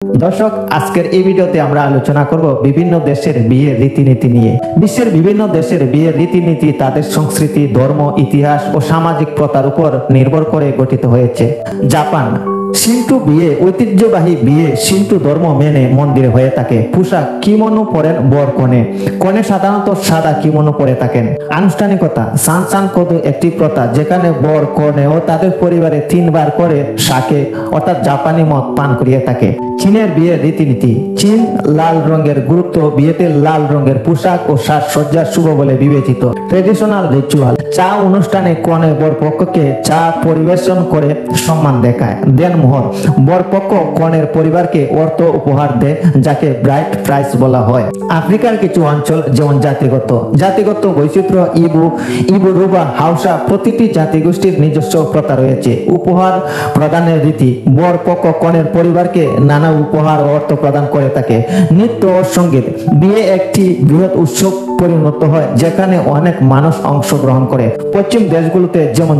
দর্শক, আজকের এই ভিডিওতে আমরা আলোচনা করব বিভিন্ন দেশের বিয়ের রীতিনীতি নিয়ে। বিশ্বের বিভিন্ন দেশের বিয়ের রীতিনীতি তাদের সংস্কৃতি, ধর্ম, ইতিহাস ও সামাজিক প্রথার উপর নির্ভর করে গঠিত হয়েছে। জাপান শিন্টো বিয়ে ঐতিহ্যবাহী বিয়ে শিন্টো ধর্ম মেনে মন্দিরে হয়ে থাকে। পোশাক কিমোনো পরেন বর কনে। কনে সাধারণত সাদা কিমোনো পরে থাকেন। আনুষ্ঠানিকতা সানসান কোদো একটি প্রথা যেখানে বর কনে ও তাদের পরিবারে 3 বার করে শাকে অর্থাৎ জাপানি মদ পান করিয়ে থাকে। চীনের বিয়ের রীতিনীতি। চীন লাল রঙের গুরুত্ব বিয়েতে লাল রঙের পোশাক ও সাজসজ্জা শুভ বলে বিবেচিত। ট্রেডিশনাল রিচুয়াল চা অনুষ্ঠানে কনে বর পক্ষকে চা পরিবেশন করে সম্মান দেন মোহর। বরপক্ষ কনের পরিবারকে অর্থ উপহার দেয়, যাকে ব্রাইট প্রাইস বলা হয়। আফ্রিকার কিছু অঞ্চল যেমন জাতিগত বৈচিত্র্য ইবুরুবা হাউসা প্রতিটি জাতিগোষ্ঠীর নিজস্ব প্রথা রয়েছে। উপহার প্রদানের রীতি বরপক্ষ কনের পরিবারকে নানা উপহার ও অর্থ প্রদান করে থাকে। নৃত্য ও সঙ্গীত বিয়ে একটি বৃহৎ উৎসব পরিণত হয় যেখানে অনেক মানুষ অংশগ্রহণ করে। পশ্চিম দেশগুলোতে যেমন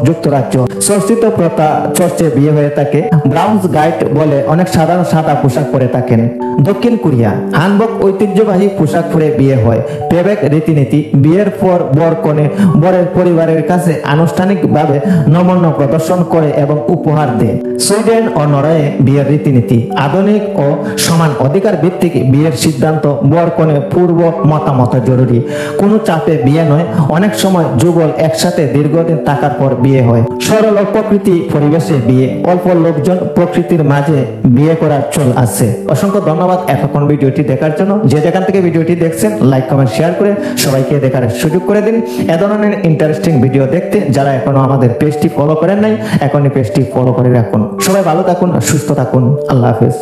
যুক্তরাজ্য সর্ষিত প্রথা চর্চে বিয়ে হয়ে থাকে। ব্রাউন্স গাইড বলে অনেক সাধারণ সাদা পোশাক পরে থাকেন। দক্ষিণ কোরিয়া হানবক ঐতিহ্যবাহী পোশাক পরে বিয়ে হয়। পেবেক রীতিনীতি বিয়ের পর বর কনে বরের পরিবারের কাছে আনুষ্ঠানিকভাবে নমন্য প্রদর্শন করে এবং উপহার দেয়। সুইডেন ও নরওয়ে বিয়ের রীতিনীতি আধুনিক ও সমান অধিকার ভিত্তিক বিয়ের সিদ্ধান্ত বর কনে পূর্ব মতামত জরুরি। কোনো চাপে বিয়ে নয়। অনেক সময় যুগল একসাথে দীর্ঘদিন থাকার পর বিয়ে হয়। সরল ও প্রকৃতি পরিবেশে বিয়ে অল্প লোকজন প্রকৃতির মাঝে বিয়ে করার চল আছে। অসংখ্য ধন্যবাদ এতক্ষণ ভিডিওটি দেখার জন্য। যে যেখান থেকে ভিডিওটি দেখছেন লাইক কমেন্ট শেয়ার করে সবাইকে দেখার সুযোগ করে দিন। এ ধরনের ইন্টারেস্টিং ভিডিও দেখতে যারা এখনো আমাদের পেজটি ফলো করেন নাই এখনই পেজটি ফলো করে রাখুন। সবাই ভালো থাকুন, সুস্থ থাকুন। আল্লাহ হাফেজ।